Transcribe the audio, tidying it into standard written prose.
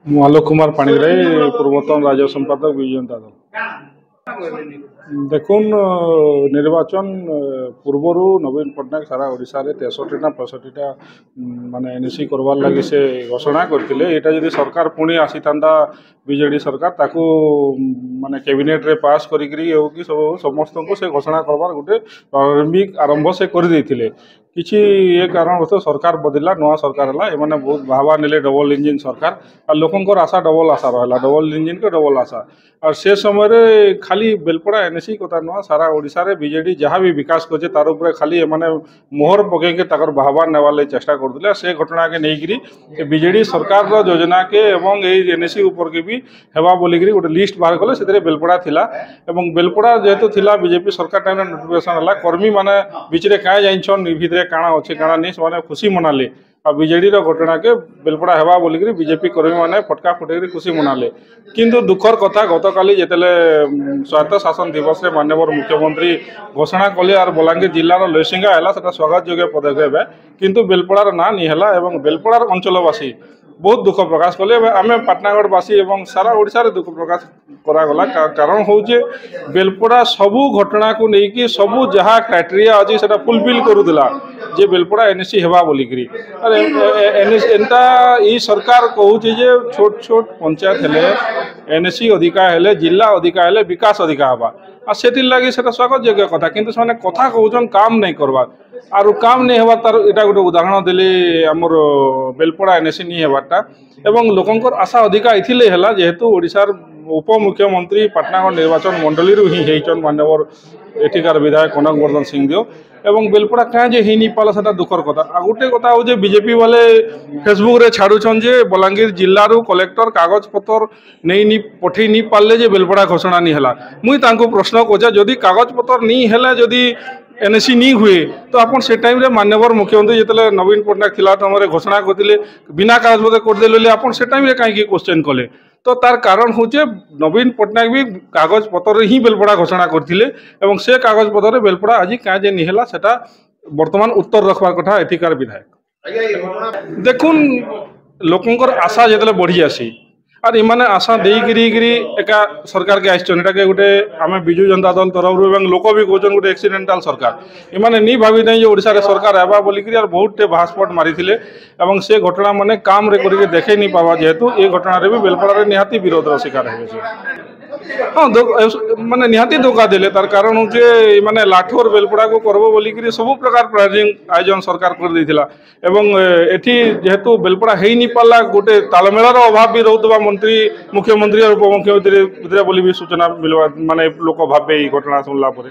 ମୁଁ ଆଲୋକ କୁମାର ପାଣିଗ୍ରାହୀ ପୂର୍ବତନ ରାଜ୍ୟ ସମ୍ପାଦକ ବିଜୁ ଜନତା ଦଳ। দেখুন নির্বাচন পূর্বরু নবীন পট্টনাক সারা ওড়িশার 63 না 65টা মানে এনএসি করবার লাগি সে ঘোষণা করলে এটা যদি সরকার পুনি আসি থান্তা বিজেডি সরকার তাকে মানে ক্যাবিনেটরে পাস করিকি কি সমস্ত সে ঘোষণা করবার গোটে প্রারম্ভিক আরম্ভ সে করে দিয়ে কিছু এ কারণবশ সরকার বদলা নয়া সরকার হল এমানে বহুত ভাবা নেলে ডবল ইঞ্জিন সরকার আর লোকঙ্কর আশা ডবল আশা রহলা ডবল ইঞ্জিন কে ডবল আশা আর সে সময় খালি বেলপড়া এনএসি কথা নুহ সারা ওড়িশার বিজেডি যা বি বিকাশ করছে তার উপরে খালি এমানে মোহর পকাইকে তাকর বাহবার নেওয়ার লাগে চেষ্টা করুলে সে ঘটনাকে নেইকি বিজেডি সরকার যোজনাকে এবং এই এনএসি উপরকে বি হেবা বলিকি গোটে লিষ্ট বাহার কলে সেতরে বেলপড়া লা এবং বেলপড়া যেহেতু লা বিজেপি সরকার টাইম নোটিফিকেশন হল কর্মী মানে বিচরে কাঁ যাইছন ভিতরে কাଣା অছে কাଣା নেই সে খুশি মনালে আর বিজেডি ঘটনা কে বেলপড়া হেবা বলিকি বিজেপি কর্মী মানে ফটকা ফুটাই খুশি মনালে কিন্তু দুঃখর কথা গতকালি যেতলে স্বায়ত্ত শাসন দিবসে মাননীয় মুখ্যমন্ত্রী ঘোষণা কলে আর বলাঙ্গীর জেলার লৈসিঙ্গা হল সেটা স্বাগতযোগ্য পদক্ষেপ কিন্তু বেলপড়ার না নি হল এবং বেলপড়ার অঞ্চলবাসী बहुत दुख प्रकाश कले आम पाटनागढ़वासी और सारा ओडिशा रे दुख प्रकाश करागला कारण हूँ बेलपड़ा सबू घटना को लेकिन सबू जहाँ क्राइटेरिया अच्छी से फुलफिल करूला जे बेलपड़ा एनएससी हेबा बोलिकी अरे एनता ये सरकार कहूँ जे छोट छोट पंचायत हेले एनएससी अधिका हेले जिला अधिका हेले विकास अधिका हवा आ से लगी स्वागत योग्य कथा किंतु से कथा कहन काम नहीं करवा आर काम नहीं हवा तार एटा गोटे उदाहरण देली आमर बेलपड़ा एनएससी नहीं हेबारटा एवं लोकंकर आशा अधिका इथिले हला जेहेतु ओडिशार उपमुख्यमंत्री पाटनागढ़ निर्वाचन मंडली ही होइचन माननीय एठिकार विधायक कनक वर्धन सिंहदेव एवं बेलपड़ा क्या जे ही नहीं पाला सेटा दुखर कथा आ गोटे कथा हो बीजेपी वाले फेसबुक रे छाड़ुछन जे बलांगीर जिल्लारू कलेक्टर कागज पत्र नहीं पठे नहीं पारे जे बेलपड़ा घोषणा नहीं हला मुई तांको प्रश्न कोचा जदि कागज पत्र नहीं हला जदि एनएससी नहीं हुए तो आपन से टाइम रे माननीय मुख्यमंत्री जितने नवीन पट्टनायक थिला तमरे घोषणा करते बिना कागज पत्र करदे आपन से टाइम रे कहीं क्वेश्चन कले तो तार कारण हूँ नवीन पट्टनायक भी कागज पत्र ही बेलपड़ा घोषणा करते से कागज पत्र बेलपड़ा आज क्या जे निहला सेटा वर्तमान उत्तर रखबार कथा एथिकार विधायक देखुन लोकंकर आशा जिते बढ़ी आसी और इमाने आशा देरी एका सरकार के आसचन एटा के गोटे आम विजु जनता दल तरफ लोक भी कहते गोटे एक्सीडेंटाल सरकार इमाने नहीं भावी नहीं ओडिशा रे सरकार आवा बोलिकी बहुत भास्पट मारी से घटना माने काम रे करके देखे नहीं पावा जेहेतु ये घटना रे भी बेलपड़ा रे निहाती विरोध शिकार है हाँ माने निहाती धोखा देले तार कारण हूँ माने लाठोर बेलपड़ा को करबो बोलिकी सब प्रकार आयोजन सरकार कर देथिला एवं एठी जेहेतु बेलपड़ा है नहीं पाला गोटे तालमेलार अभाव भी रोकवा मंत्री मुख्यमंत्री और उपमुख्यमंत्री भितर बोली भी सूचना मिलवा माने लोक भावे घटना सुनला परे।